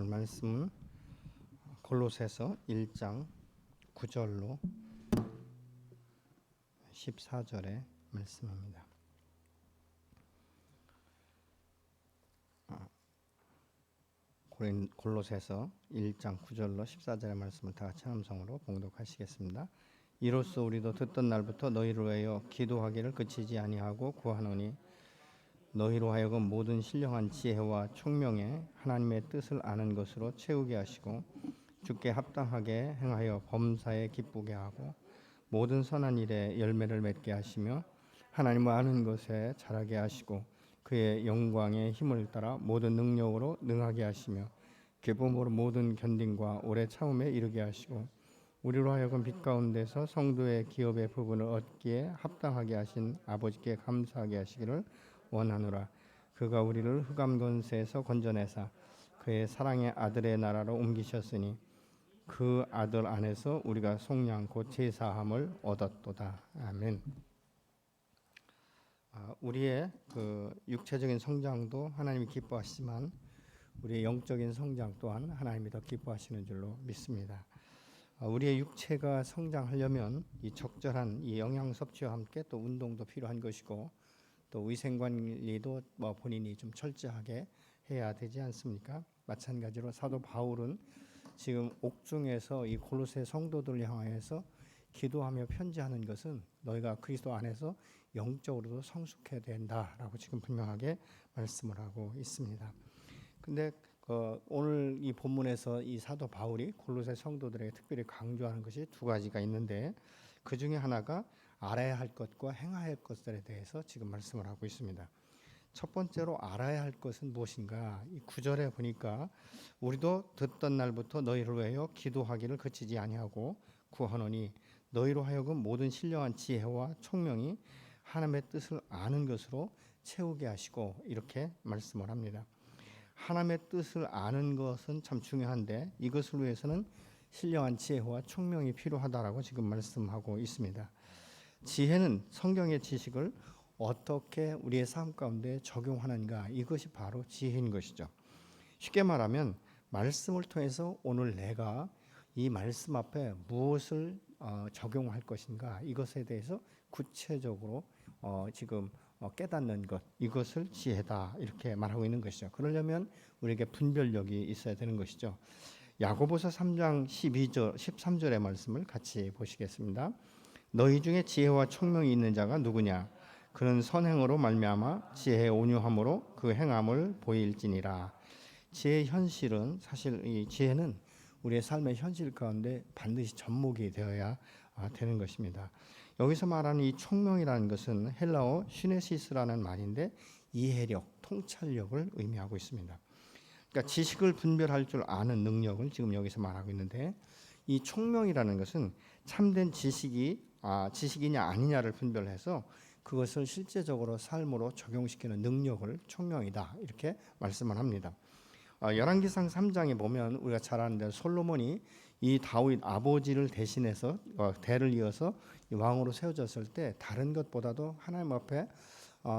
나눌 말씀은 골로새서 1장 9절로 14절의 말씀입니다. 골로새서 1장 9절로 14절의 말씀을 다 같이 함성으로 봉독하시겠습니다. 이로써 우리도 듣던 날부터 너희를 위하여 기도하기를 그치지 아니하고 구하노니 너희로 하여금 모든 신령한 지혜와 총명에 하나님의 뜻을 아는 것으로 채우게 하시고 주께 합당하게 행하여 범사에 기쁘게 하고 모든 선한 일에 열매를 맺게 하시며 하나님을 아는 것에 자라게 하시고 그의 영광의 힘을 따라 모든 능력으로 능하게 하시며 기쁨으로 모든 견딘과 오래 참음에 이르게 하시고 우리로 하여금 빛 가운데서 성도의 기업의 부분을 얻기에 합당하게 하신 아버지께 감사하게 하시기를 원하노라. 그가 우리를 흑암 권세에서 건져내사 그의 사랑의 아들의 나라로 옮기셨으니 그 아들 안에서 우리가 속량 곧 제사함을 얻었도다. 아멘. 우리의 그 육체적인 성장도 하나님이 기뻐하시지만 우리의 영적인 성장 또한 하나님이 더 기뻐하시는 줄로 믿습니다. 우리의 육체가 성장하려면 이 적절한 이 영양 섭취와 함께 또 운동도 필요한 것이고 또 위생관리도 본인이 좀 철저하게 해야 되지 않습니까? 마찬가지로 사도 바울은 지금 옥중에서 이 골로새 성도들을 향하여서 기도하며 편지하는 것은 너희가 그리스도 안에서 영적으로도 성숙해야 된다라고 지금 분명하게 말씀을 하고 있습니다. 근데 오늘 이 본문에서 이 사도 바울이 골로새 성도들에게 특별히 강조하는 것이 두 가지가 있는데 그 중에 하나가 알아야 할 것과 행해야 할 것들에 대해서 지금 말씀을 하고 있습니다. 첫 번째로 알아야 할 것은 무엇인가? 이 9절에 보니까 우리도 듣던 날부터 너희를 위하여 기도하기를 그치지 아니하고 구하노니 너희로 하여금 모든 신령한 지혜와 총명이 하나님의 뜻을 아는 것으로 채우게 하시고 이렇게 말씀을 합니다. 하나님의 뜻을 아는 것은 참 중요한데 이것을 위해서는 신령한 지혜와 총명이 필요하다라고 지금 말씀하고 있습니다. 지혜는 성경의 지식을 어떻게 우리의 삶 가운데 적용하는가, 이것이 바로 지혜인 것이죠. 쉽게 말하면 말씀을 통해서 오늘 내가 이 말씀 앞에 무엇을 적용할 것인가, 이것에 대해서 구체적으로 지금 깨닫는 것, 이것을 지혜다 이렇게 말하고 있는 것이죠. 그러려면 우리에게 분별력이 있어야 되는 것이죠. 야고보서 3장 12절 13절의 말씀을 같이 보시겠습니다. 너희 중에 지혜와 총명이 있는 자가 누구냐? 그는 선행으로 말미암아 지혜의 온유함으로 그 행함을 보일지니라. 지혜의 현실은 사실 이 지혜는 우리의 삶의 현실 가운데 반드시 접목이 되어야 되는 것입니다. 여기서 말하는 이 총명이라는 것은 헬라어 시네시스라는 말인데 이해력, 통찰력을 의미하고 있습니다. 그러니까 지식을 분별할 줄 아는 능력을 지금 여기서 말하고 있는데 이 총명이라는 것은 참된 지식이냐 아니냐를 분별해서 그것을 실제적으로 삶으로 적용시키는 능력을 총명이다 이렇게 말씀을 합니다. 열왕기상 3장에 보면 우리가 잘 아는 대로 솔로몬이 이 다윗 아버지를 대신해서 대를 이어서 왕으로 세워졌을 때 다른 것보다도 하나님 앞에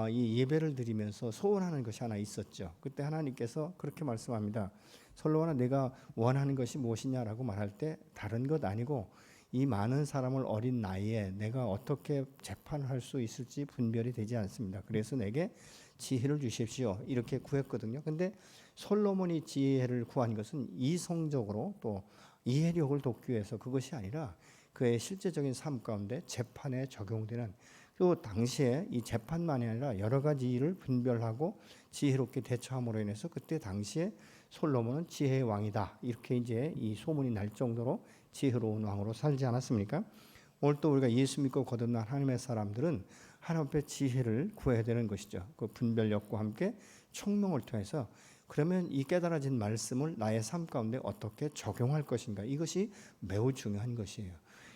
이 예배를 드리면서 소원하는 것이 하나 있었죠. 그때 하나님께서 그렇게 말씀합니다. 솔로몬아, 내가 원하는 것이 무엇이냐라고 말할 때 다른 것 아니고 이 많은 사람을 어린 나이에 내가 어떻게 재판할 수 있을지 분별이 되지 않습니다. 그래서 내게 지혜를 주십시오 이렇게 구했거든요. 근데 솔로몬이 지혜를 구한 것은 이성적으로 또 이해력을 돕기 위해서 그것이 아니라 그의 실제적인 삶 가운데 재판에 적용되는, 또 당시에 이 재판만이 아니라 여러 가지 일을 분별하고 지혜롭게 대처함으로 인해서 그때 당시에 솔로몬은 지혜의 왕이다 이렇게 이제 이 소문이 날 정도로 지혜로운 왕으로 살지 않았습니까? 오늘 또 우리가 예수 믿고 거듭난 하나님의 사람들은 하나님 앞에 지혜를 구해야 되는 것이죠. 그 분별력과 함께 총명을 통해서 그러면 이 깨달아진 말씀을 나의 삶 가운데 어떻게 적용할 것인가, 이것이 매우 중요한 것이에요.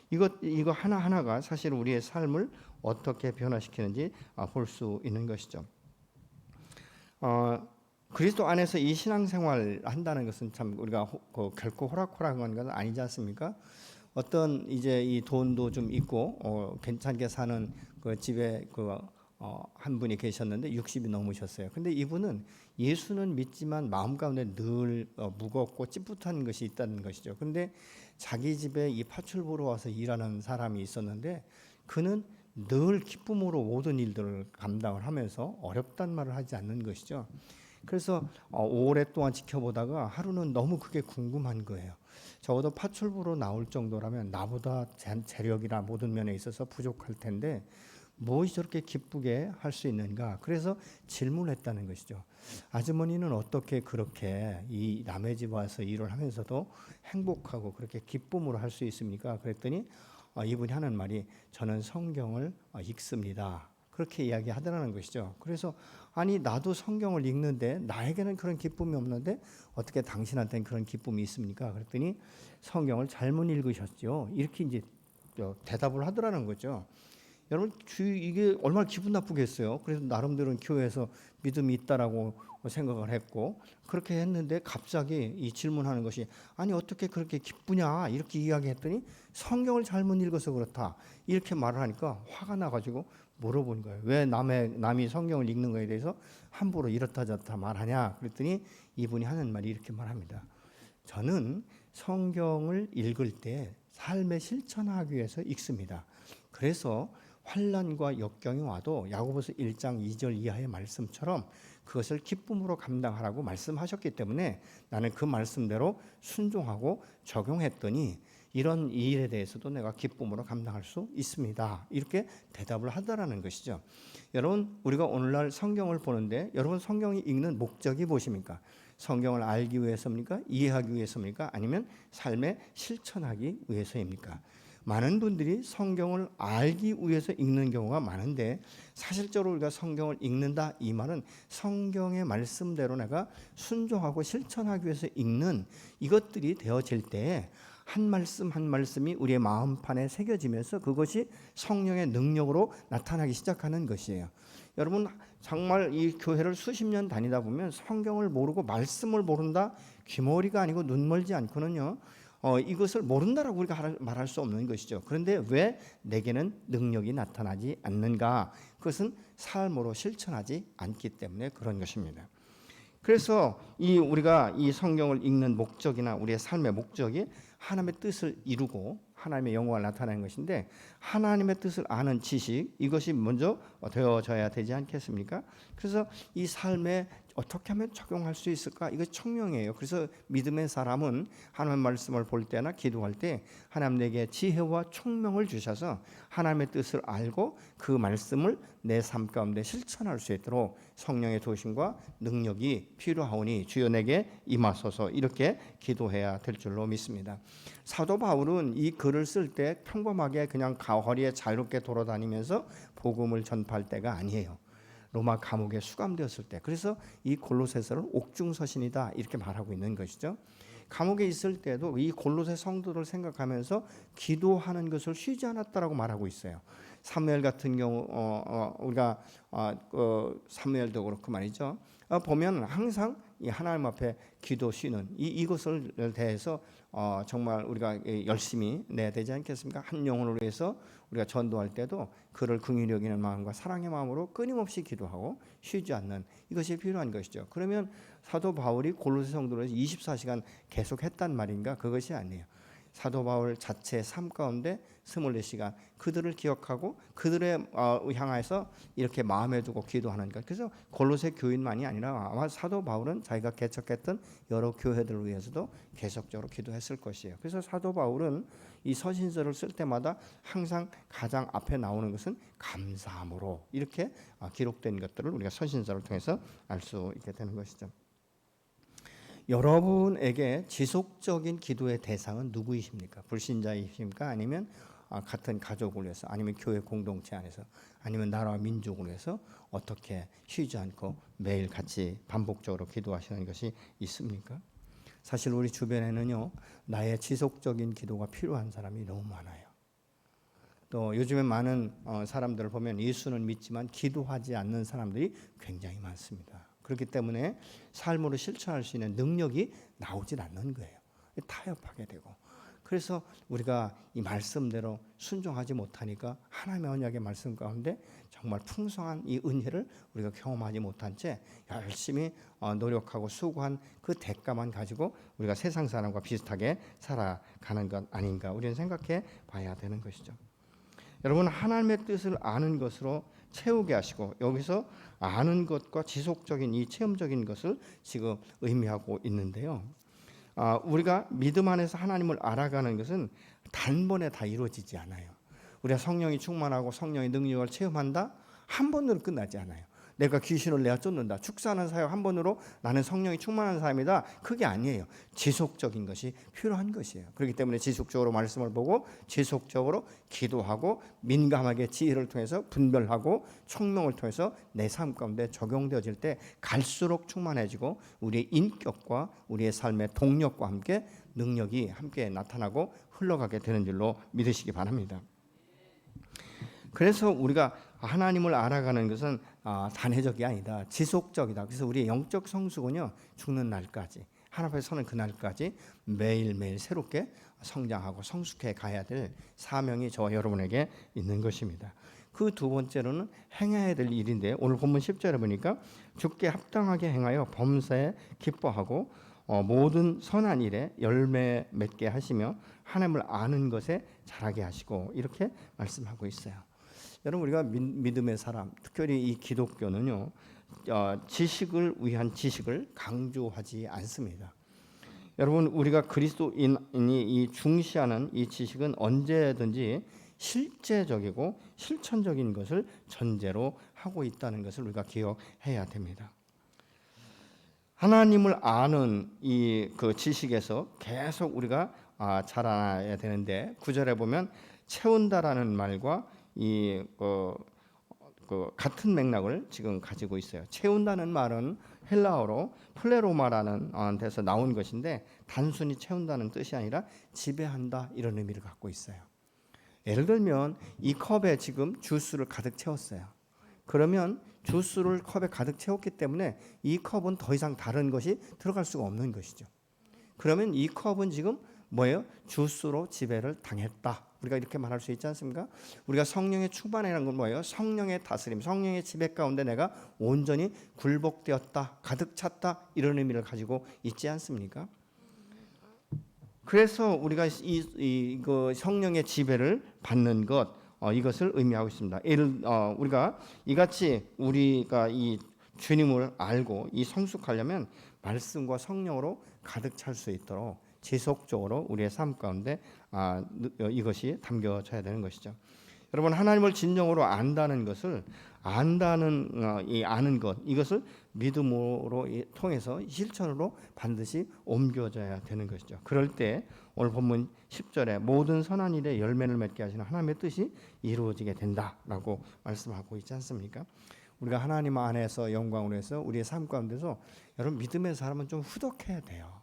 이거 하나하나가 사실 우리의 삶을 어떻게 변화시키는지 볼 수 있는 것이죠. 그리스도 안에서 이 신앙생활 한다는 것은 참 우리가 결코 호락호락한 건 아니지 않습니까? 어떤 이제 이 돈도 좀 있고 괜찮게 사는 그 집에 한 분이 계셨는데 60이 넘으셨어요. 근데 이분은 예수는 믿지만 마음 가운데 늘 무겁고 찌뿌한 것이 있다는 것이죠. 근데 자기 집에 이 파출부로 와서 일하는 사람이 있었는데 그는 늘 기쁨으로 모든 일들을 감당을 하면서 어렵단 말을 하지 않는 것이죠. 그래서 오랫동안 지켜보다가 하루는 너무 그게 궁금한 거예요. 적어도 파출부로 나올 정도라면 나보다 재력이나 모든 면에 있어서 부족할 텐데 무엇이 저렇게 기쁘게 할 수 있는가? 그래서 질문했다는 것이죠. 아주머니는 어떻게 그렇게 이 남의 집 와서 일을 하면서도 행복하고 그렇게 기쁨으로 할 수 있습니까? 그랬더니 이분이 하는 말이 저는 성경을 읽습니다. 그렇게 이야기하더라는 것이죠. 그래서 아니 나도 성경을 읽는데 나에게는 그런 기쁨이 없는데 어떻게 당신한테는 그런 기쁨이 있습니까? 그랬더니 성경을 잘못 읽으셨죠. 이렇게 이제 대답을 하더라는 거죠. 여러분 이게 얼마나 기분 나쁘겠어요. 그래서 나름대로는 교회에서 믿음이 있다라고 생각을 했고 그렇게 했는데 갑자기 이 질문하는 것이 아니 어떻게 그렇게 기쁘냐 이렇게 이야기했더니 성경을 잘못 읽어서 그렇다 이렇게 말을 하니까 화가 나가지고 물어본 거예요. 왜 남이 성경을 읽는 거에 대해서 함부로 이렇다 저렇다 말하냐 그랬더니 이분이 하는 말이 이렇게 말합니다. 저는 성경을 읽을 때 삶에 실천하기 위해서 읽습니다. 그래서 환난과 역경이 와도 야고보서 1장 2절 이하의 말씀처럼 그것을 기쁨으로 감당하라고 말씀하셨기 때문에 나는 그 말씀대로 순종하고 적용했더니 이런 일에 대해서도 내가 기쁨으로 감당할 수 있습니다. 이렇게 대답을 하더라는 것이죠. 여러분 우리가 오늘날 성경을 보는데 여러분 성경이 읽는 목적이 무엇입니까? 성경을 알기 위해서입니까? 이해하기 위해서입니까? 아니면 삶에 실천하기 위해서입니까? 많은 분들이 성경을 알기 위해서 읽는 경우가 많은데 사실적으로 우리가 성경을 읽는다 이 말은 성경의 말씀대로 내가 순종하고 실천하기 위해서 읽는 이것들이 되어질 때 한 말씀 한 말씀이 우리의 마음판에 새겨지면서 그것이 성령의 능력으로 나타나기 시작하는 것이에요. 여러분 정말 이 교회를 수십 년 다니다 보면 성경을 모르고 말씀을 모른다 귀머리가 아니고 눈멀지 않고는요 이것을 모른다라고 우리가 말할 수 없는 것이죠. 그런데 왜 내게는 능력이 나타나지 않는가? 그것은 삶으로 실천하지 않기 때문에 그런 것입니다. 그래서 우리가 이 성경을 읽는 목적이나 우리의 삶의 목적이 하나님의 뜻을 이루고 하나님의 영광을 나타내는 것인데 하나님의 뜻을 아는 지식 이것이 먼저 되어져야 되지 않겠습니까? 그래서 이 삶에 어떻게 하면 적용할 수 있을까? 이거 청명이에요. 그래서 믿음의 사람은 하나님의 말씀을 볼 때나 기도할 때 하나님 내게 지혜와 총명을 주셔서 하나님의 뜻을 알고 그 말씀을 내 삶 가운데 실천할 수 있도록 성령의 도심과 능력이 필요하오니 주여 내게 임하소서 이렇게 기도해야 될 줄로 믿습니다. 사도 바울은 이 글을 쓸 때 평범하게 그냥 거리에 자유롭게 돌아다니면서 복음을 전파할 때가 아니에요. 로마 감옥에 수감되었을 때 그래서 이 골로새서를 옥중서신이다 이렇게 말하고 있는 것이죠. 감옥에 있을 때도 이 골로새 성도를 생각하면서 기도하는 것을 쉬지 않았다라고 말하고 있어요. 사무엘 같은 경우 우리가 사무엘도 그렇고 말이죠. 보면 항상 이 하나님 앞에 기도 쉬는 이것을 대해서 정말 우리가 열심히 내야 되지 않겠습니까? 한 영혼을 위해서 우리가 전도할 때도 그를 긍휼히 여기는 마음과 사랑의 마음으로 끊임없이 기도하고 쉬지 않는 이것이 필요한 것이죠. 그러면 사도 바울이 골로새 성도를 24시간 계속 했단 말인가? 그것이 아니에요. 사도 바울 자체의 삶 가운데 24시간 그들을 기억하고 그들의 향해서 이렇게 마음에 두고 기도하는 것. 그래서 골로새 교인만이 아니라 아마 사도 바울은 자기가 개척했던 여러 교회들을 위해서도 계속적으로 기도했을 것이에요. 그래서 사도 바울은 이 서신서를 쓸 때마다 항상 가장 앞에 나오는 것은 감사함으로 이렇게 기록된 것들을 우리가 서신서를 통해서 알 수 있게 되는 것이죠. 여러분에게 지속적인 기도의 대상은 누구이십니까? 불신자이십니까? 아니면 같은 가족을 위해서 아니면 교회 공동체 안에서 아니면 나라와 민족을 위해서 어떻게 쉬지 않고 매일 같이 반복적으로 기도하시는 것이 있습니까? 사실 우리 주변에는요 나의 지속적인 기도가 필요한 사람이 너무 많아요. 또 요즘에 많은 사람들을 보면 예수는 믿지만 기도하지 않는 사람들이 굉장히 많습니다. 그렇기 때문에 삶으로 실천할 수 있는 능력이 나오질 않는 거예요. 타협하게 되고 그래서 우리가 이 말씀대로 순종하지 못하니까 하나님의 언약의 말씀 가운데 정말 풍성한 이 은혜를 우리가 경험하지 못한 채 열심히 노력하고 수고한 그 대가만 가지고 우리가 세상 사람과 비슷하게 살아가는 것 아닌가 우리는 생각해 봐야 되는 것이죠. 여러분, 하나님의 뜻을 아는 것으로 채우게 하시고, 여기서 아는 것과 지속적인 이 체험적인 것을 지금 의미하고 있는데요. 우리가 믿음 안에서 하나님을 알아가는 것은 단번에 다 이루어지지 않아요. 우리가 성령이 충만하고 성령의 능력을 체험한다? 한 번으로 끝나지 않아요. 내가 귀신을 내어 쫓는다, 축사하는 사역 한 번으로 나는 성령이 충만한 사람이다, 그게 아니에요. 지속적인 것이 필요한 것이에요. 그렇기 때문에 지속적으로 말씀을 보고 지속적으로 기도하고 민감하게 지혜를 통해서 분별하고 총명을 통해서 내 삶 가운데 적용되어질 때 갈수록 충만해지고 우리의 인격과 우리의 삶의 동력과 함께 능력이 함께 나타나고 흘러가게 되는 줄로 믿으시기 바랍니다. 그래서 우리가 하나님을 알아가는 것은 단회적이 아니다, 지속적이다. 그래서 우리의 영적 성숙은요, 죽는 날까지, 하나님 앞에 서는 그날까지 매일매일 새롭게 성장하고 성숙해 가야 될 사명이 저와 여러분에게 있는 것입니다. 그 두 번째로는 행해야 될 일인데, 오늘 본문 10절에 보니까 주께 합당하게 행하여 범사에 기뻐하고 모든 선한 일에 열매 맺게 하시며 하나님을 아는 것에 자라게 하시고, 이렇게 말씀하고 있어요. 여러분, 우리가 믿음의 사람, 특별히 이 기독교는요, 지식을 위한 지식을 강조하지 않습니다. 여러분, 우리가 그리스도인이 이 중시하는 이 지식은 언제든지 실제적이고 실천적인 것을 전제로 하고 있다는 것을 우리가 기억해야 됩니다. 하나님을 아는 이 그 지식에서 계속 우리가 자라나야 되는데, 9절에 보면 채운다라는 말과 같은 맥락을 지금 가지고 있어요. 채운다는 말은 헬라어로 플레로마라는 데서 나온 것인데, 단순히 채운다는 뜻이 아니라 지배한다, 이런 의미를 갖고 있어요. 예를 들면 이 컵에 지금 주스를 가득 채웠어요. 그러면 주스를 컵에 가득 채웠기 때문에 이 컵은 더 이상 다른 것이 들어갈 수가 없는 것이죠. 그러면 이 컵은 지금 뭐예요? 주스로 지배를 당했다, 우리가 이렇게 말할 수 있지 않습니까? 우리가 성령의 충만이라는 건 뭐예요? 성령의 다스림, 성령의 지배 가운데 내가 온전히 굴복되었다, 가득 찼다, 이런 의미를 가지고 있지 않습니까? 그래서 우리가 그 성령의 지배를 받는 것, 이것을 의미하고 있습니다. 우리가 이같이 우리가 이 주님을 알고 이 성숙하려면 말씀과 성령으로 가득 찰 수 있도록 지속적으로 우리의 삶 가운데 이것이 담겨져야 되는 것이죠. 여러분, 하나님을 진정으로 안다는 것을 아는 것, 이것을 믿음으로 통해서 실천으로 반드시 옮겨져야 되는 것이죠. 그럴 때 오늘 본문 10절에 모든 선한 일에 열매를 맺게 하시는 하나님의 뜻이 이루어지게 된다라고 말씀하고 있지 않습니까? 우리가 하나님 안에서 영광으로 해서 우리의 삶 가운데서, 여러분, 믿음의 사람은 좀 후덕해야 돼요.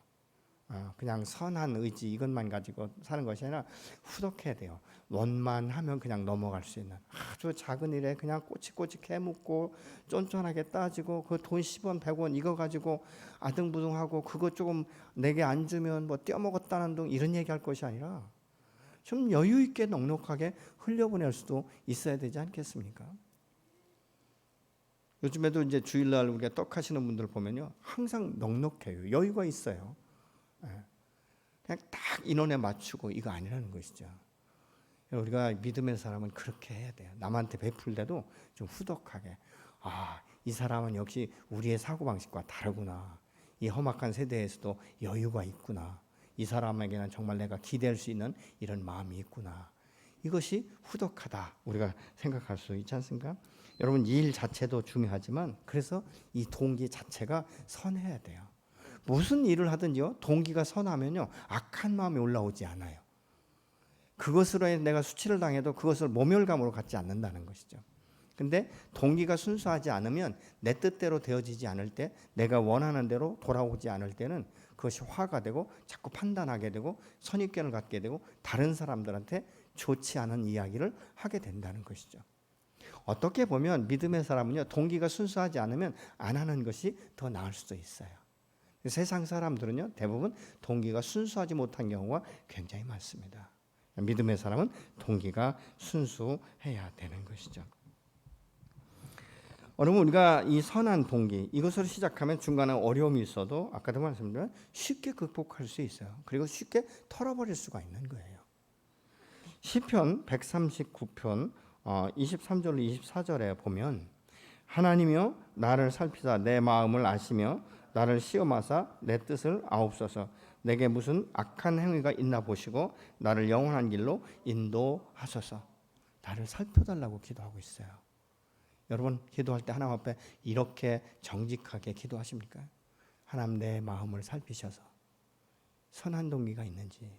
그냥 선한 의지 이것만 가지고 사는 것이 아니라 후덕해야 돼요. 원만하면 그냥 넘어갈 수 있는, 아주 작은 일에 그냥 꼬치꼬치 캐묻고 쫀쫀하게 따지고 그 돈 10원 100원 이거 가지고 아등부등하고 그거 조금 내게 안 주면 뭐 떼어먹었다는 둥, 이런 얘기할 것이 아니라 좀 여유 있게 넉넉하게 흘려보낼 수도 있어야 되지 않겠습니까? 요즘에도 이제 주일날 우리가 떡 하시는 분들 보면요, 항상 넉넉해요. 여유가 있어요. 그냥 딱 인원에 맞추고 이거 아니라는 것이죠. 우리가 믿음의 사람은 그렇게 해야 돼요. 남한테 베풀 때도 좀 후덕하게, 이 사람은 역시 우리의 사고방식과 다르구나, 이 험악한 세대에서도 여유가 있구나, 이 사람에게는 정말 내가 기대할 수 있는 이런 마음이 있구나, 이것이 후덕하다 우리가 생각할 수 있지 않습니까? 여러분, 이 일 자체도 중요하지만 그래서 이 동기 자체가 선해야 돼요. 무슨 일을 하든지요, 동기가 선하면요, 악한 마음이 올라오지 않아요. 그것으로 내가 수치를 당해도 그것을 모멸감으로 갖지 않는다는 것이죠. 근데 동기가 순수하지 않으면, 내 뜻대로 되어지지 않을 때, 내가 원하는 대로 돌아오지 않을 때는 그것이 화가 되고 자꾸 판단하게 되고 선입견을 갖게 되고 다른 사람들한테 좋지 않은 이야기를 하게 된다는 것이죠. 어떻게 보면 믿음의 사람은요, 동기가 순수하지 않으면 안 하는 것이 더 나을 수도 있어요. 세상 사람들은요 대부분 동기가 순수하지 못한 경우가 굉장히 많습니다. 믿음의 사람은 동기가 순수해야 되는 것이죠. 여러분 우리가 이 선한 동기 이것으로 시작하면 중간에 어려움이 있어도 아까도 말씀드린 쉽게 극복할 수 있어요. 그리고 쉽게 털어버릴 수가 있는 거예요. 시편 139편 23절로 24절에 보면 하나님이여 나를 살피사 내 마음을 아시며 나를 시험하사 내 뜻을 아옵소서. 내게 무슨 악한 행위가 있나 보시고 나를 영원한 길로 인도하소서. 나를 살펴달라고 기도하고 있어요. 여러분 기도할 때 하나님 앞에 이렇게 정직하게 기도하십니까? 하나님 내 마음을 살피셔서 선한 동기가 있는지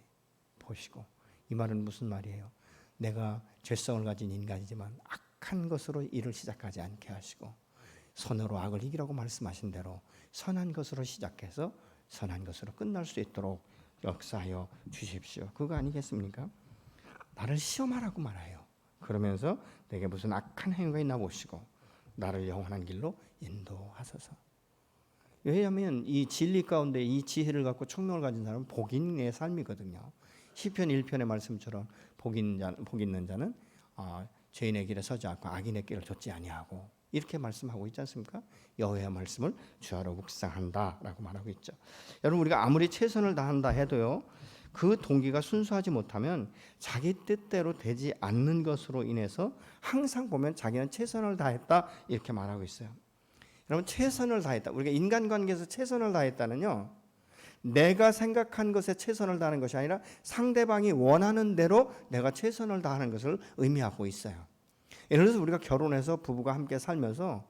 보시고. 이 말은 무슨 말이에요? 내가 죄성을 가진 인간이지만 악한 것으로 일을 시작하지 않게 하시고 선으로 악을 이기라고 말씀하신 대로 선한 것으로 시작해서 선한 것으로 끝날 수 있도록 역사하여 주십시오. 그거 아니겠습니까? 나를 시험하라고 말해요. 그러면서 내게 무슨 악한 행위가 있나 보시고 나를 영원한 길로 인도하소서. 왜냐하면 이 진리 가운데 이 지혜를 갖고 총명을 가진 사람은 복인의 삶이거든요. 시편 1편의 말씀처럼 복 있는 자는 죄인의 길에 서지 않고 악인의 길을 좇지 아니하고 이렇게 말씀하고 있지 않습니까? 여호와의 말씀을 주야로 묵상한다라고 말하고 있죠. 여러분 우리가 아무리 최선을 다한다 해도요. 그 동기가 순수하지 못하면 자기 뜻대로 되지 않는 것으로 인해서 항상 보면 자기는 최선을 다했다 이렇게 말하고 있어요. 여러분 최선을 다했다. 우리가 인간관계에서 최선을 다했다는요. 내가 생각한 것에 최선을 다하는 것이 아니라 상대방이 원하는 대로 내가 최선을 다하는 것을 의미하고 있어요. 예를 들어서 우리가 결혼해서 부부가 함께 살면서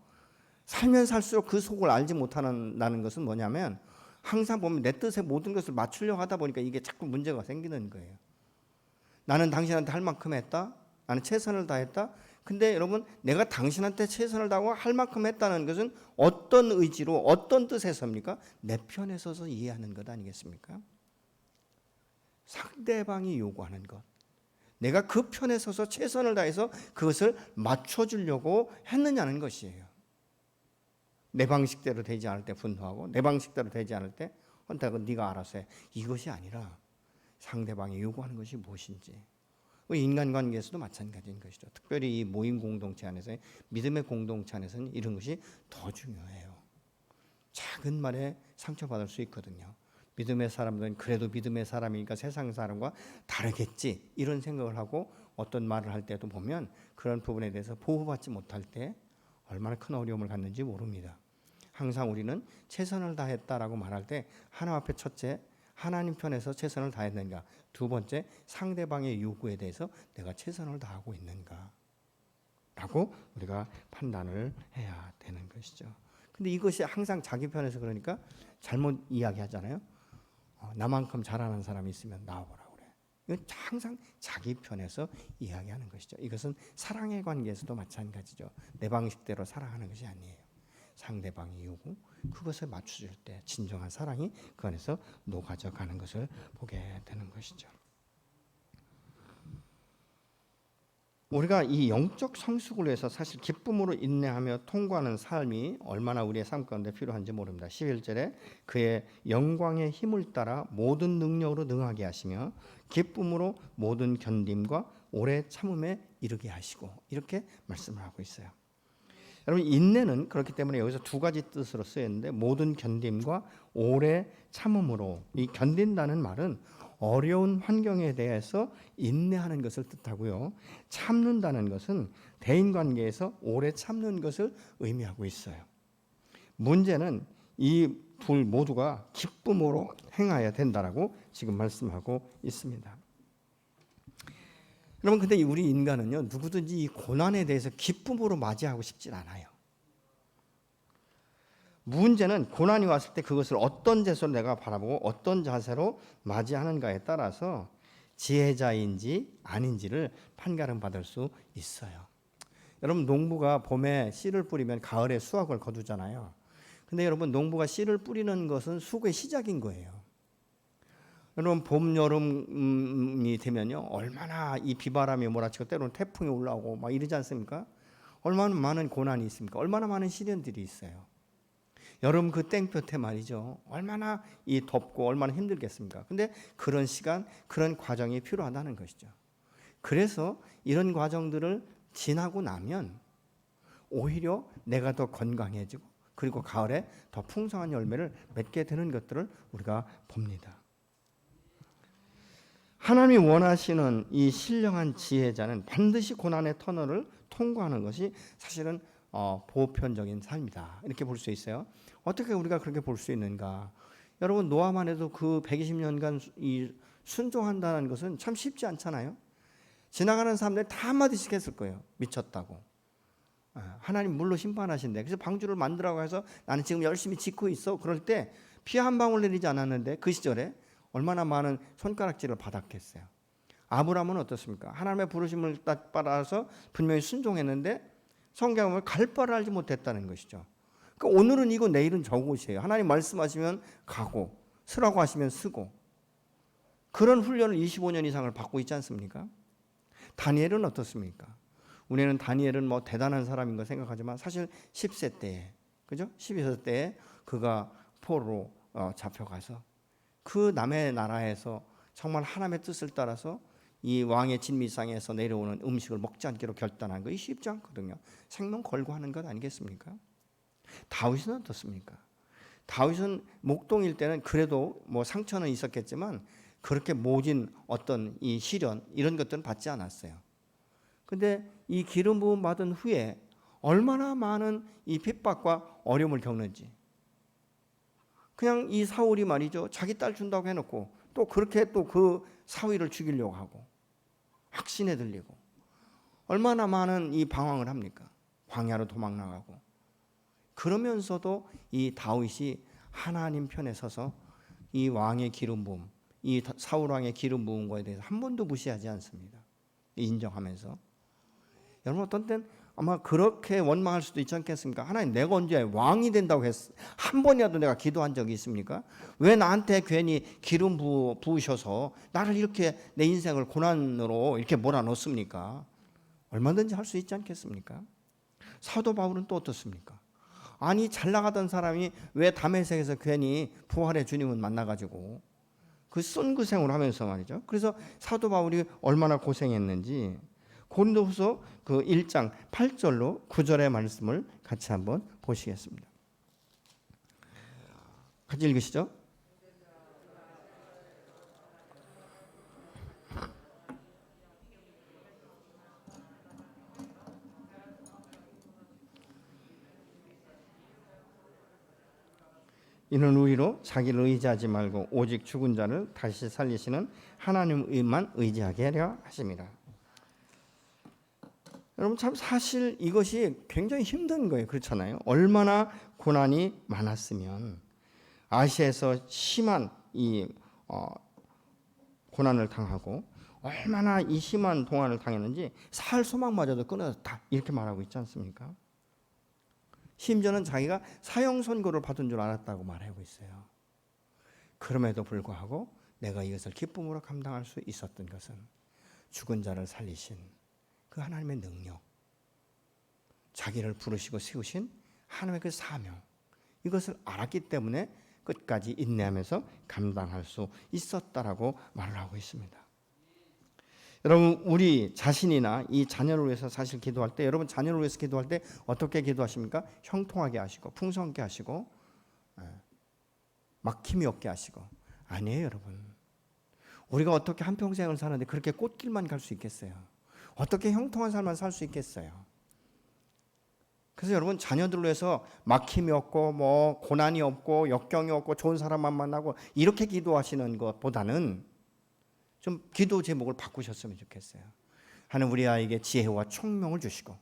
살면 살수록 그 속을 알지 못하는 것은 뭐냐면 항상 보면 내 뜻에 모든 것을 맞추려고 하다 보니까 이게 자꾸 문제가 생기는 거예요. 나는 당신한테 할 만큼 했다. 나는 최선을 다했다. 근데 여러분 내가 당신한테 최선을 다하고 할 만큼 했다는 것은 어떤 의지로 어떤 뜻에서입니까? 내 편에 서서 이해하는 것 아니겠습니까? 상대방이 요구하는 것. 내가 그 편에 서서 최선을 다해서 그것을 맞춰주려고 했느냐는 것이에요. 내 방식대로 되지 않을 때 분노하고 내 방식대로 되지 않을 때 네가 알아서 해. 이것이 아니라 상대방이 요구하는 것이 무엇인지. 인간관계에서도 마찬가지인 것이죠. 특별히 이 모임 공동체 안에서 믿음의 공동체 안에서는 이런 것이 더 중요해요. 작은 말에 상처받을 수 있거든요. 믿음의 사람들은 그래도 믿음의 사람이니까 세상 사람과 다르겠지 이런 생각을 하고 어떤 말을 할 때도 보면 그런 부분에 대해서 보호받지 못할 때 얼마나 큰 어려움을 갖는지 모릅니다. 항상 우리는 최선을 다했다라고 말할 때 하나님 앞에 첫째 하나님 편에서 최선을 다했는가, 두 번째 상대방의 요구에 대해서 내가 최선을 다하고 있는가 라고 우리가 판단을 해야 되는 것이죠. 근데 이것이 항상 자기 편에서 그러니까 잘못 이야기하잖아요. 나만큼 잘하는 사람이 있으면 나와보라고 그래. 이건 항상 자기 편에서 이야기하는 것이죠. 이것은 사랑의 관계에서도 마찬가지죠. 내 방식대로 사랑하는 것이 아니에요. 상대방의 요구 그것을 맞춰줄 때 진정한 사랑이 그 안에서 녹아져 가는 것을 보게 되는 것이죠. 우리가 이 영적 성숙을 위해서 사실 기쁨으로 인내하며 통과하는 삶이 얼마나 우리의 삶 가운데 필요한지 모릅니다. 11절에 그의 영광의 힘을 따라 모든 능력으로 능하게 하시며 기쁨으로 모든 견딤과 오래 참음에 이르게 하시고 이렇게 말씀을 하고 있어요. 여러분 인내는 그렇기 때문에 여기서 두 가지 뜻으로 쓰였는데 모든 견딤과 오래 참음으로 이 견딘다는 말은 어려운 환경에 대해서 인내하는 것을 뜻하고요. 참는다는 것은 대인관계에서 오래 참는 것을 의미하고 있어요. 문제는 이 둘 모두가 기쁨으로 행해야 된다라고 지금 말씀하고 있습니다. 여러분 근데 우리 인간은요 누구든지 이 고난에 대해서 기쁨으로 맞이하고 싶진 않아요. 문제는 고난이 왔을 때 그것을 어떤 자세로 내가 바라보고 어떤 자세로 맞이하는가에 따라서 지혜자인지 아닌지를 판가름 받을 수 있어요. 여러분 농부가 봄에 씨를 뿌리면 가을에 수확을 거두잖아요. 근데 여러분 농부가 씨를 뿌리는 것은 수고의 시작인 거예요. 여러분 봄 여름이 되면요 얼마나 이 비바람이 몰아치고 때로는 태풍이 올라오고 막 이러지 않습니까? 얼마나 많은 고난이 있습니까? 얼마나 많은 시련들이 있어요. 여름 그 땡볕에 말이죠. 얼마나 이 덥고 얼마나 힘들겠습니까? 근데 그런 시간, 그런 과정이 필요하다는 것이죠. 그래서 이런 과정들을 지나고 나면 오히려 내가 더 건강해지고 그리고 가을에 더 풍성한 열매를 맺게 되는 것들을 우리가 봅니다. 하나님이 원하시는 이 신령한 지혜자는 반드시 고난의 터널을 통과하는 것이 사실은 보편적인 삶이다. 이렇게 볼 수 있어요. 어떻게 우리가 그렇게 볼 수 있는가? 여러분 노아만 해도 그 120년간 이 순종한다는 것은 참 쉽지 않잖아요. 지나가는 사람들이 다 한마디씩 했을 거예요. 미쳤다고. 하나님 물로 심판하신대. 그래서 방주를 만들라고 해서 나는 지금 열심히 짓고 있어. 그럴 때 피 한 방울 내리지 않았는데 그 시절에 얼마나 많은 손가락질을 받았겠어요. 아브라함은 어떻습니까? 하나님의 부르심을 따라서 분명히 순종했는데 성경을 갈 바를 알지 못했다는 것이죠. 그러니까 오늘은 이거 내일은 저것이에요. 하나님 말씀하시면 가고 쓰라고 하시면 쓰고 그런 훈련을 25년 이상을 받고 있지 않습니까? 다니엘은 어떻습니까? 우리는 다니엘은 뭐 대단한 사람인 거 생각하지만 사실 10세 때에 그죠? 12세 때에 그가 포로로 잡혀가서 그 남의 나라에서 정말 하나님의 뜻을 따라서 이 왕의 진미상에서 내려오는 음식을 먹지 않기로 결단한 것이 쉽지 않거든요. 생명 걸고 하는 것 아니겠습니까? 다윗은 어떻습니까? 다윗은 목동일 때는 그래도 뭐 상처는 있었겠지만 그렇게 모진 어떤 이 시련 이런 것들은 받지 않았어요. 근데 이 기름 부음 받은 후에 얼마나 많은 이 핍박과 어려움을 겪는지. 그냥 이 사울이 말이죠. 자기 딸 준다고 해놓고 또 그렇게 또 그 사위를 죽이려고 하고 확신에 들리고 얼마나 많은 이 방황을 합니까? 광야로 도망 나가고 그러면서도 이 다윗이 하나님 편에 서서 이 왕의 기름 부음, 이 사울 왕의 기름 부은 거에 대해서 한 번도 무시하지 않습니다. 인정하면서 여러분 어떤 때는 아마 그렇게 원망할 수도 있지 않겠습니까? 하나님 내가 언제 왕이 된다고 한 번이라도 내가 기도한 적이 있습니까? 왜 나한테 괜히 기름 부으셔서 나를 이렇게 내 인생을 고난으로 이렇게 몰아넣습니까? 얼마든지 할 수 있지 않겠습니까? 사도 바울은 또 어떻습니까? 아니 잘 나가던 사람이 왜 다메섹에서 괜히 부활의 주님을 만나가지고 그 쏜구생을 하면서 말이죠. 그래서 사도 바울이 얼마나 고생했는지 고린도후서 그 1장 8절로 9절의 말씀을 같이 한번 보시겠습니다. 같이 읽으시죠. 이는 우리로 자기를 의지하지 말고 오직 죽은 자를 다시 살리시는 하나님만 의지하게 하려 하심이라. 여러분 참 사실 이것이 굉장히 힘든 거예요. 그렇잖아요. 얼마나 고난이 많았으면 아시아에서 심한 이 고난을 당하고 얼마나 이 심한 동안을 당했는지 살 소망마저도 끊어졌다 이렇게 말하고 있지 않습니까? 심지어는 자기가 사형 선고를 받은 줄 알았다고 말하고 있어요. 그럼에도 불구하고 내가 이것을 기쁨으로 감당할 수 있었던 것은 죽은 자를 살리신 그 하나님의 능력, 자기를 부르시고 세우신 하나님의 그 사명, 이것을 알았기 때문에 끝까지 인내하면서 감당할 수 있었다라고 말을 하고 있습니다. 여러분 우리 자신이나 이 자녀를 위해서 사실 기도할 때 여러분 자녀를 위해서 기도할 때 어떻게 기도하십니까? 형통하게 하시고 풍성하게 하시고 막힘이 없게 하시고 아니에요 여러분. 우리가 어떻게 한평생을 사는데 그렇게 꽃길만 갈 수 있겠어요? 어떻게 형통한 삶만 살 수 있겠어요? 그래서 여러분 자녀들을 위해서 막힘이 없고 뭐 고난이 없고 역경이 없고 좋은 사람만 만나고 이렇게 기도하시는 것보다는 좀 기도 제목을 바꾸셨으면 좋겠어요. 하나님 우리 아이에게 지혜와 총명을 주시고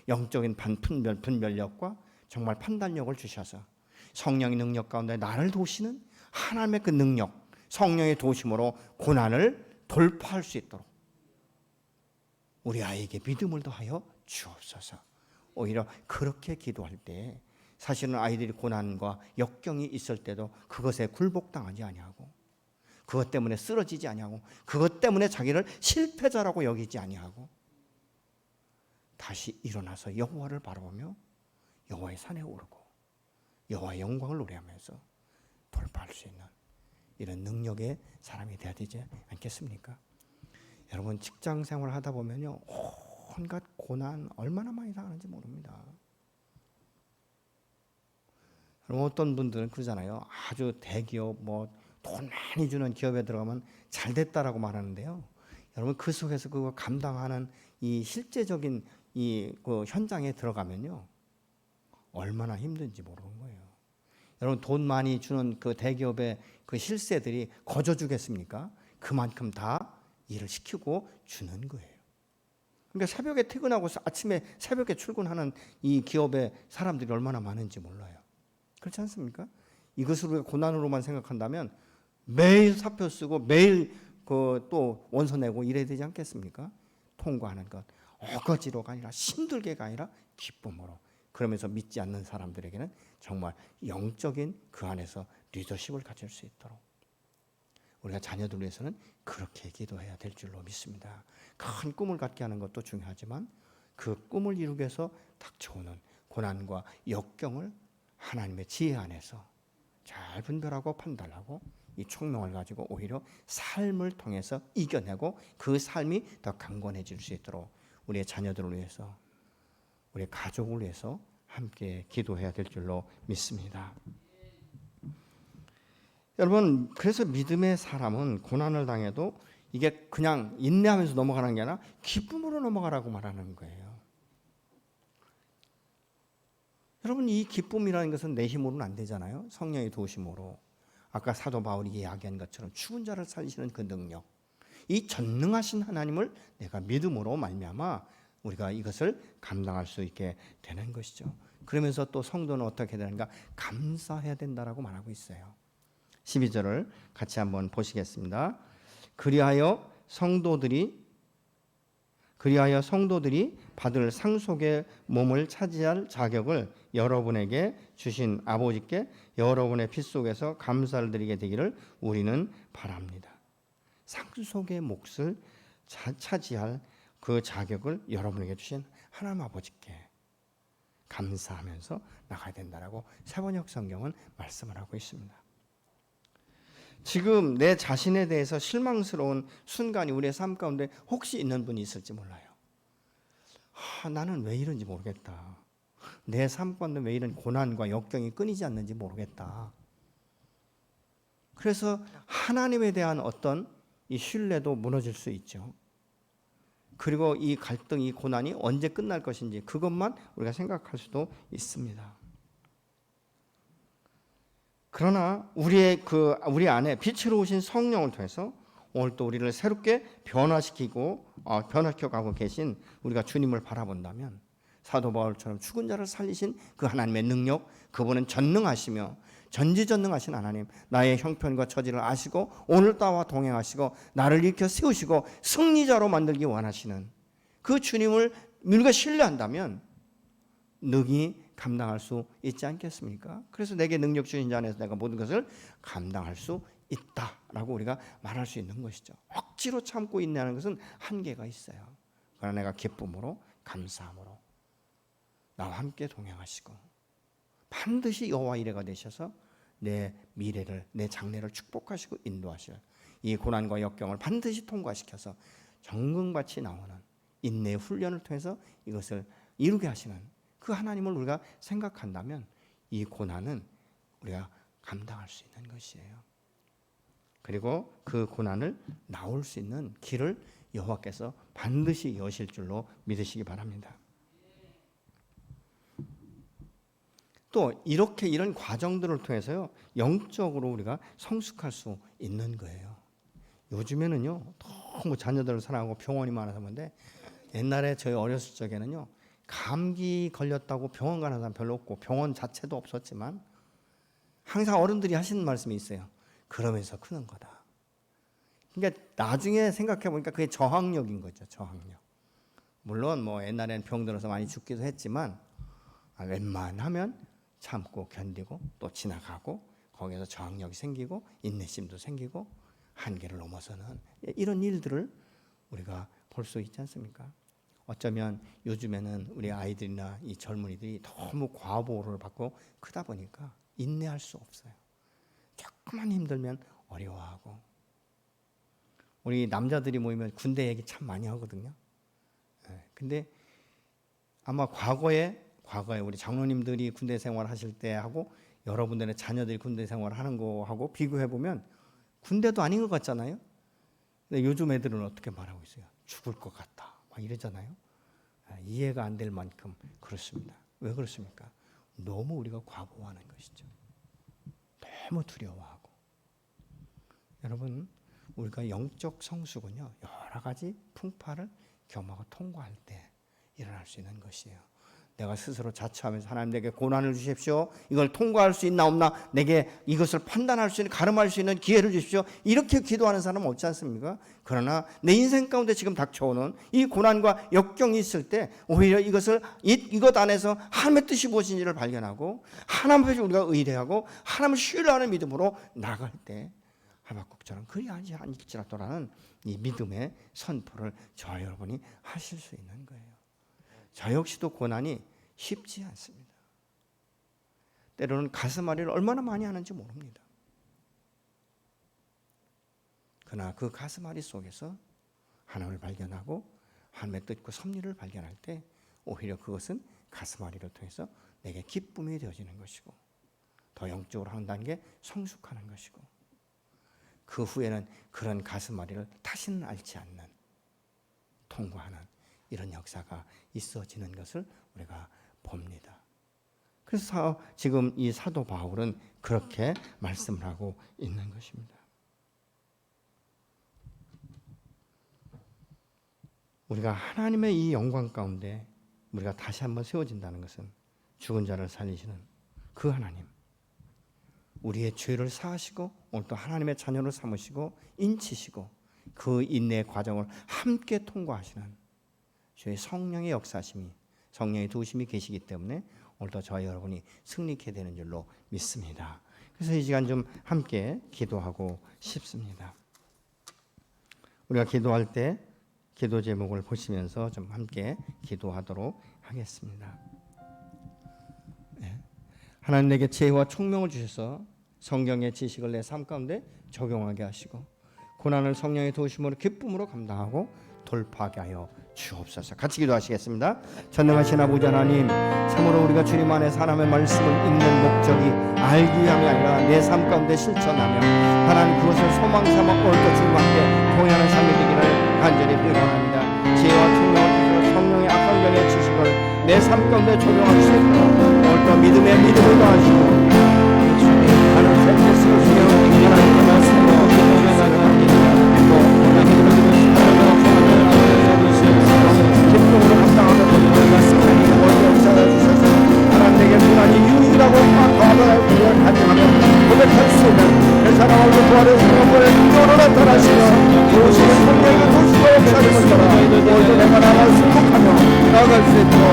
영적인 분별력과 정말 판단력을 주셔서 성령의 능력 가운데 나를 도우시는 하나님의 그 능력, 성령의 도우심으로 고난을 돌파할 수 있도록 우리 아이에게 믿음을 더하여 주옵소서. 오히려 그렇게 기도할 때 사실은 아이들이 고난과 역경이 있을 때도 그것에 굴복당하지 아니하고 그것 때문에 쓰러지지 아니하고 그것 때문에 자기를 실패자라고 여기지 아니하고 다시 일어나서 여호와를 바라보며 여호와의 산에 오르고 여호와의 영광을 노래하면서 돌파할 수 있는 이런 능력의 사람이 되어야 되지 않겠습니까? 여러분 직장 생활을 하다 보면요 온갖 고난 얼마나 많이 당하는지 모릅니다. 어떤 분들은 그러잖아요. 아주 대기업 돈 많이 주는 기업에 들어가면 잘 됐다라고 말하는데요. 여러분 그 속에서 그거 감당하는 이 실제적인 그 현장에 들어가면요 얼마나 힘든지 모르는 거예요. 여러분 돈 많이 주는 그 대기업의 그 실세들이 거저 주겠습니까? 그만큼 다 일을 시키고 주는 거예요. 그러니까 새벽에 퇴근하고 아침에 새벽에 출근하는 이 기업의 사람들이 얼마나 많은지 몰라요. 그렇지 않습니까? 이것을 고난으로만 생각한다면 매일 사표 쓰고 매일 또 원서 내고 이래야 되지 않겠습니까? 통과하는 것 어거지로가 아니라 힘들게가 아니라 기쁨으로. 그러면서 믿지 않는 사람들에게는 정말 영적인 그 안에서 리더십을 가질 수 있도록 우리가 자녀들 위해서는 그렇게 기도해야 될 줄로 믿습니다. 큰 꿈을 갖게 하는 것도 중요하지만 그 꿈을 이루기 위해서 닥쳐오는 고난과 역경을 하나님의 지혜 안에서 잘 분별하고 판단하고 이 총명을 가지고 오히려 삶을 통해서 이겨내고 그 삶이 더 강건해질 수 있도록 우리의 자녀들을 위해서 우리의 가족을 위해서 함께 기도해야 될 줄로 믿습니다. 여러분 그래서 믿음의 사람은 고난을 당해도 이게 그냥 인내하면서 넘어가는 게 아니라 기쁨으로 넘어가라고 말하는 거예요. 여러분 이 기쁨이라는 것은 내 힘으로는 안 되잖아요. 성령의 도우심으로. 아까 사도 바울이 이야기한 것처럼 죽은 자를 살리시는 그 능력, 이 전능하신 하나님을 내가 믿음으로 말미암아 우리가 이것을 감당할 수 있게 되는 것이죠. 그러면서 또 성도는 어떻게 되는가? 감사해야 된다라고 말하고 있어요. 12절을 같이 한번 보시겠습니다. 그리하여 성도들이 받을 상속의 몸을 차지할 자격을 여러분에게 주신 아버지께 여러분의 피 속에서 감사를 드리게 되기를 우리는 바랍니다. 상속의 몫을 차지할 그 자격을 여러분에게 주신 하나님 아버지께 감사하면서 나가야 된다라고 세번역 성경은 말씀을 하고 있습니다. 지금 내 자신에 대해서 실망스러운 순간이 우리의 삶 가운데 혹시 있는 분이 있을지 몰라요. 나는 왜 이런지 모르겠다. 내 삶 가운데 왜 이런 고난과 역경이 끊이지 않는지 모르겠다. 그래서 하나님에 대한 어떤 이 신뢰도 무너질 수 있죠. 그리고 이 갈등, 이 고난이 언제 끝날 것인지 그것만 우리가 생각할 수도 있습니다. 그러나 우리 안에 빛으로 오신 성령을 통해서 오늘 또 우리를 새롭게 변화시켜 가고 계신 우리가 주님을 바라본다면 사도 바울처럼 죽은 자를 살리신 그 하나님의 능력, 그분은 전능하시며 전지전능하신 하나님, 나의 형편과 처지를 아시고 오늘 나와 동행하시고 나를 일으켜 세우시고 승리자로 만들기 원하시는 그 주님을 우리가 신뢰한다면 능히 감당할 수 있지 않겠습니까? 그래서 내게 능력 주신 자 안에서 내가 모든 것을 감당할 수 있다라고 우리가 말할 수 있는 것이죠. 억지로 참고 인내하는 것은 한계가 있어요. 그러나 내가 기쁨으로 감사함으로 나와 함께 동행하시고 반드시 여호와 이레가 되셔서 내 미래를 내 장래를 축복하시고 인도하실 이 고난과 역경을 반드시 통과시켜서 정금같이 나오는 인내의 훈련을 통해서 이것을 이루게 하시는 그 하나님을 우리가 생각한다면 이 고난은 우리가 감당할 수 있는 것이에요. 그리고 그 고난을 나올 수 있는 길을 여호와께서 반드시 여실 줄로 믿으시기 바랍니다. 또 이런 과정들을 통해서요 영적으로 우리가 성숙할 수 있는 거예요. 요즘에는요 너무 자녀들을 사랑하고 병원이 많아서 그런데 옛날에 저희 어렸을 적에는요 감기 걸렸다고 병원 가는 사람 별로 없고 병원 자체도 없었지만 항상 어른들이 하시는 말씀이 있어요. 그러면서 크는 거다. 그러니까 나중에 생각해 보니까 그게 저항력인 거죠. 저항력. 물론 옛날에는 병 들어서 많이 죽기도 했지만 웬만하면 참고 견디고 또 지나가고 거기에서 저항력이 생기고 인내심도 생기고 한계를 넘어서는 이런 일들을 우리가 볼 수 있지 않습니까? 어쩌면 요즘에는 우리 아이들이나 이 젊은이들이 너무 과보호를 받고 크다 보니까 인내할 수 없어요. 조금만 힘들면 어려워하고. 우리 남자들이 모이면 군대 얘기 참 많이 하거든요. 근데 아마 과거에 우리 장로님들이 군대 생활하실 때 하고 여러분들의 자녀들이 군대 생활하는 거하고 비교해보면 군대도 아닌 것 같잖아요. 근데 요즘 애들은 어떻게 말하고 있어요? 죽을 것 같다 막 이러잖아요. 이해가 안 될 만큼 그렇습니다. 왜 그렇습니까? 너무 우리가 과거화하는 것이죠. 너무 두려워하고. 여러분, 우리가 영적 성숙은요, 여러 가지 풍파를 겸하고 통과할 때 일어날 수 있는 것이에요. 내가 스스로 자처하면서 하나님 내게 고난을 주십시오. 이걸 통과할 수 있나 없나, 내게 이것을 판단할 수 있는, 가름할 수 있는 기회를 주십시오. 이렇게 기도하는 사람은 없지 않습니까? 그러나 내 인생 가운데 지금 닥쳐오는 이 고난과 역경이 있을 때 오히려 이것 안에서 하나님의 뜻이 무엇인지를 발견하고 하나님 앞에 우리가 의뢰하고 하나님을 신뢰하는 믿음으로 나갈 때 하박국처럼 그리 하지 않을지라도라는 이 믿음의 선포를 저와 여러분이 하실 수 있는 거예요. 저 역시도 고난이 쉽지 않습니다. 때로는 가슴앓이를 얼마나 많이 하는지 모릅니다. 그러나 그 가슴앓이 속에서 하나님을 발견하고 하나님의 뜻과 섭리를 발견할 때 오히려 그것은 가슴앓이를 통해서 내게 기쁨이 되어지는 것이고 더 영적으로 한 단계 성숙하는 것이고 그 후에는 그런 가슴앓이를 다시는 앓지 않는 통과하는 이런 역사가 있어지는 것을 우리가 봅니다. 그래서 지금 이 사도 바울은 그렇게 말씀을 하고 있는 것입니다. 우리가 하나님의 이 영광 가운데 우리가 다시 한번 세워진다는 것은 죽은 자를 살리시는 그 하나님, 우리의 죄를 사하시고 오늘 또 하나님의 자녀를 삼으시고 인치시고 그 인내의 과정을 함께 통과하시는 주의 성령의 역사심이, 성령의 도우심이 계시기 때문에 오늘도 저와 여러분이 승리케 되는 줄로 믿습니다. 그래서 이 시간 좀 함께 기도하고 싶습니다. 우리가 기도할 때 기도 제목을 보시면서 좀 함께 기도하도록 하겠습니다. 하나님 내게 지혜와 총명을 주셔서 성경의 지식을 내 삶 가운데 적용하게 하시고 고난을 성령의 도우심으로 기쁨으로 감당하고 돌파하게 하여 주옵소서. 같이 기도하시겠습니다. 전능하신 아버지 하나님, 참으로 우리가 주님 안에서 하나님의 말씀을 읽는 목적이 알기 위함이 아니라 내 삶 가운데 실천하며 하나님 그것을 소망 삼아 오늘도 주님 앞에 동행하는 삶이 되기를 간절히 부탁합니다. 지혜와 총명을 주셔서 성령의 악한견의 지식을 내 삶 가운데 적용할 수 있도록 오늘도 믿음을 더하시고 하나님 샘플 쓰시며 하나님의 말씀으로 기쁨으로 감당하며 오늘 역사를 주셔서 하나님 내게 고난이 유익이라고 과거를 간증하며 고백할 수 있는 그 사람 얼굴 부활의 성령을 능력으로 나타나시며 도우시는 성령의 도시가 역사하는 것처럼 오늘도 내가 나를 승복하며 나아갈 수 있도록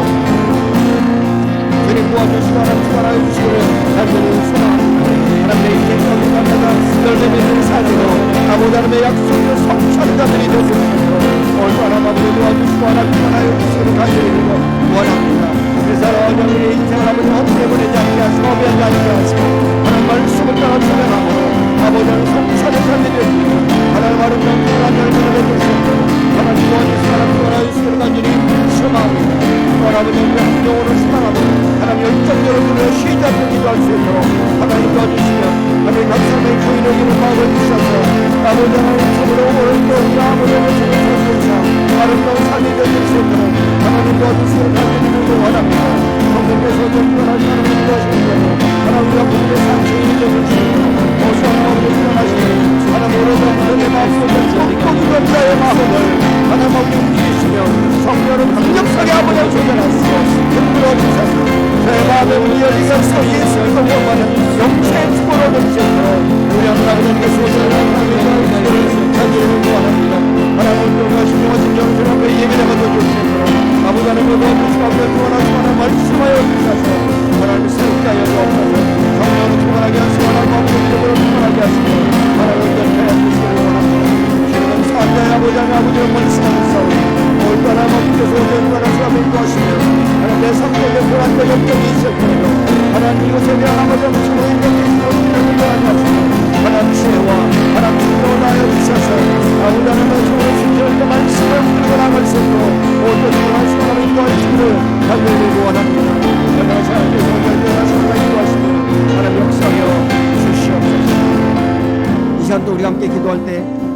주님 도와주시고 하나님 축원하여 주시기를 간절히 소망합니다. 하나님 내 인생 가운데 내가 열매 맺는 삶으로 아버지 하나님의 약속을 성취하는 자들이 되어 주시옵소서. 오늘도 하나님 아버지 도와주시고 하나님 축원하여 주시기를 간절히 원합니다. 그래서 우리의 인생을 아버지 헛되게 보내지 않게 하시고 어비하지 않게 하시고 하나님 말씀을 따라 전행함으로 아버지 하나님 성취하는 자들이 되어 주시고 하나님 아름다운 하나님 열매를 맺으시옵소서. 하나님 도와주시고 하나님 축원하여 주시기를 간절히 소망합니다. 아버지 우리 한정으로 신앙하며 하나님 열정적으로 그를 시작을 기도할 수 있도록 하나님 도와주시며 하나님 각 사람의 주인의 이름 마음을 주셔서 아버지 하나님 참으로 오늘도 우리 아버지의 모습을 보시옵사 아름다운 삶이 되실 수 있도록 하나님 도와주시기를 간절히 원합니다. 성령께서 전권하시 하나님 도와주시고 하나님 우리가 그들의 상처인이 되실 수 있도록 어수한 마음으로 일어나시고 하나님 오늘도 그들의 마음속에 꺾어주던 자의 마음을 하나님 아버지 움직이시며 성령을 강력하게 아버지 조절하시고 흔들어 주셔서 저의 마음에 우리 열리가 있어 예수를 영광하는 영체의 축복을 얻을 수 있도록 우리 하나님 아버지께 소설을 하나님을 간절히 구원합니다. 하나님 오늘도 신령하신 영주를 앞에 예배를 받아주시도록 아버지 하나님을 도와주시고 앞에 구원하시고 하나님 말씀하여 주셔서 하나님 새롭게 하여 주옵소서. 성령을 충만하게 하시고 하나님 아버지 믿음으로 충만하게 하시고 하나님 연결하여 주시기를 원합니다. 주님은 사자의 아버지 하나님 아버지를 말씀하는 싸움 오늘도 하나님 아버지께서 연결하시고 앞에 인도하시며 하나님 내 성격에 불안과 역경이 있을 때에도 하나님 이곳에 대한 아버지 아버지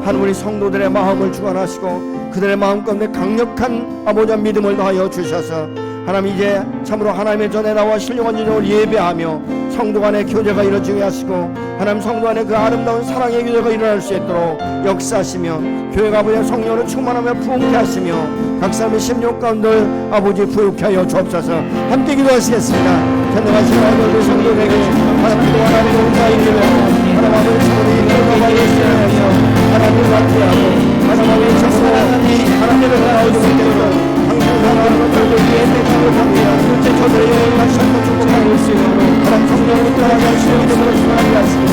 하나님 우리 성도들의 마음을 주관하시고 그들의 마음 가운데 강력한 아버지 믿음을 더하여 주셔서 하나님 이제 참으로 하나님의 전에 나와 신령한 인용을 예배하며 성도 간의 교제가 이루어지게 하시고 하나님 성도 안에 그 아름다운 사랑의 교제가 일어날 수 있도록 역사하시며 교회가 아버지의 성령으로 충만하며 부흥케 하시며 각 사람의 심령 가운데 아버지 부욕케 하여 주옵소서. 함께 기도하시겠습니다. 전능하신 하나님 우리 성도에게 하나님 기도 하나님의 온다이기를 하나님 아버지 성도의 인도가 말씀하여서 하나님을 맡기하고 하나님 아버지 성도 하나님을 나오지 못했던 항상 하나님을 결국 예배하고 합니다. 제 저들의 영을 다시 한번 축복하고 있으며 하나님 성령으로 떠나게 하시고 믿음으로 충만하게 하시고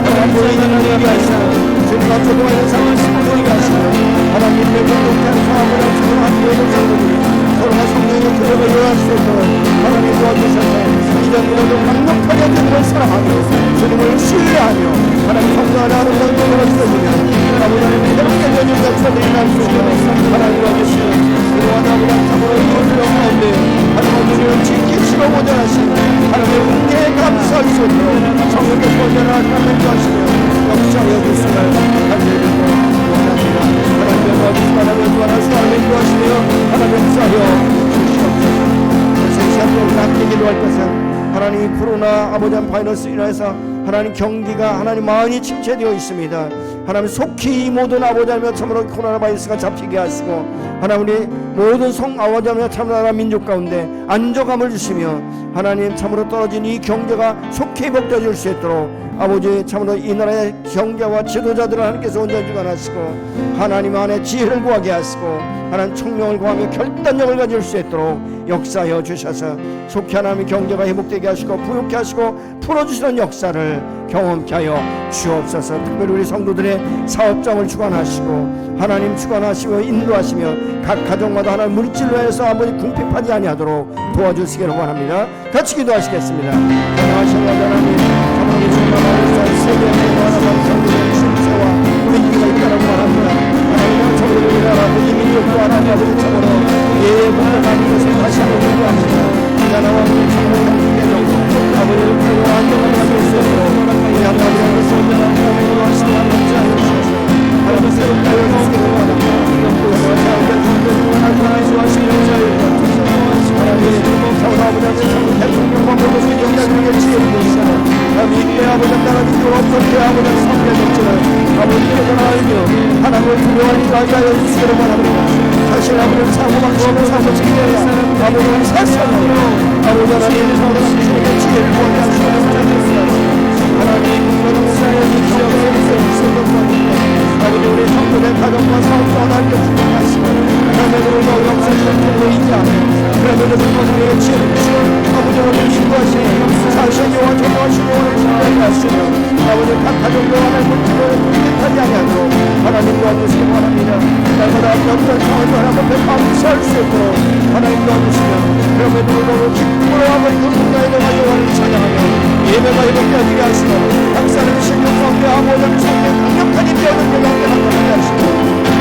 하나님 보이는 일이 하시고 주님 앞에 도와는 상황을 심어보이게 하시고 하나님의 공동체한 사업을 하시고 함께하는 성도들이 서로가 성령의 교회가 일어날 수 있도록 하나님 도와주셔서 이전보다도 강력하게 주님을 사랑하며 주님을 신뢰하며 하나님 성도 안에 아름다운 것을 쓰시며 아버지 하나님 새롭게 되는 역사들이 날 수 있도록 하나님 도와주시며 그동안 아버지 참으로 이혼을 가운데 하나님 우리를 지키시고 보존하시고 하나님의 은혜에 감사할 수 있도록 성령의 보존을 하나님 도와주시며 역사하여 주시길 간절히 원합니다. 하나님의 도와주시고 하나님의 도와주시고 하나님의 도와주시며 하나님의 역사하여 주시옵소서. 생시한테 함께 기도할 것은 하나님 코로나 아버지 바이러스 인해서 하나님 경기가 하나님 많이 침체되어 있습니다. 하나님 속히 이 모든 아버지 하나님 참으로 코로나 바이러스가 잡히게 하시고 하나님 우리 모든 성 아버지 하나님 참으로 나라 민족 가운데 안정감을 주시며 하나님 참으로 떨어진 이 경제가 속히 회복되어질 수 있도록 아버지 참으로 이 나라의 경제와 지도자들을 하나님께서 온전히 주관하시고 하나님 안에 지혜를 구하게 하시고 하나님 총명을 구하며 결단력을 가질 수 있도록 역사하여 주셔서 속히 하나님의 경제가 회복되게 하시고 부욕케 하시고 풀어주시는 역사를 경험케 하여 주옵소서. 특별히 우리 성도들의 사업장을 주관하시고 하나님 주관하시며 인도하시며 각 가정마다 하나님 물질로 해서 아버지 궁핍하지 아니하도록 도와주시기를 원합니다. 같이 기도하시겠습니다. 하나님 하나님 정말 세계의 하나님 성도들의 신세와 우리 기가 있다라고 말합니다. 하나님은 저들을 위하여 이민족도 하나님 아버지 참으로 예배하는 것을 다시 한번 기도합니다. 나라와 우리 참으로 기대로 아버지를 풀고 안정을 가질 수 있도록 우리 하나님의 손자랑 하나님으로 하시는 하나님 자유하셔서 하나님 새롭게 하여주시기를 원합니다. 하나님 하시는 자유하셔서 하나님 참으로 아버지 참으로 대통령과 모든 영장들에게 지혜를 주시고 하나님 이때 아버지 나라는 어떻게 아버지 성례적지를 아버지께서 알며 하나님을 두려워하니 가게 하여 주시기를 원합니다. 사실 아버지는 사고방식으로 사고치기를 아버지는 세상으로 아버지 하나님 성령의 지혜를 보게 하시기를 원합니다. 하나님 사랑의 경제를 세우시옵소서. 아버지 우리 성도의 가정과 사업과 하나님께 축복하시고 하나님으로 역사시는 통로이자 그러면은 우리의 지혜를 주시고 아버지 하나님 인도하시고 사실과 전도하시고 오늘 하시며 아버지 각 가정과 하나님 물질을 택하지 아니하도록 하나님 도와주시기 바랍니다. 날마다 어떤 상황도 하나님 앞에 감사할 수 있도록 하나님 도와주시며 그럼에도 불구하고 기쁨으로 아버지 그 분야에 대한 영광을 찬양하며 예배가 회복되게 하시고 각 사람의 신령 가운데 아버지의 성령 강력한 임재하는 영광을 나타나게 하시고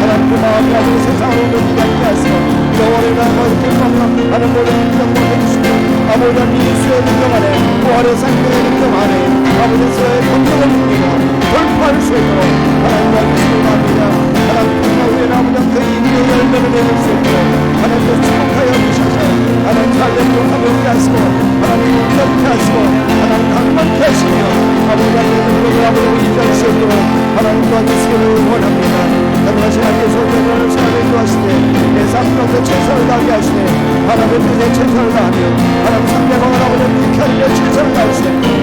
하나님 그 마음이 아버지 세상으로 옮기게 하시고 영원히 나아가는 하는 모든 인정을 해주시고 아버지 하나님 예수의 능력 안에 부활의 상경의 능력 안에 아버지의 권력을 누리고 돌파할 수 있도록 하나님과 주시기 바랍니다. 하나님 통과 후에 아버지 그 인류의 열매를 내릴 수 있도록 하나님께 축복하여 주셔서 하나님 살려고 가볍게 하시고 하나님 운전케 하시고 하나님 강건케 하시며 아버지 하나님 아버지 인정할 수 있도록 하나님 도와주시기를 원합니다. 하나님 하나님께서 오늘을 사랑을 인도하시되 내 삶 가운데 최선을 다하게 하시되 하나님의 뜻에 최선을 다하며 하나님 상대방을 아버지 불쾌하게 최선을 다하시되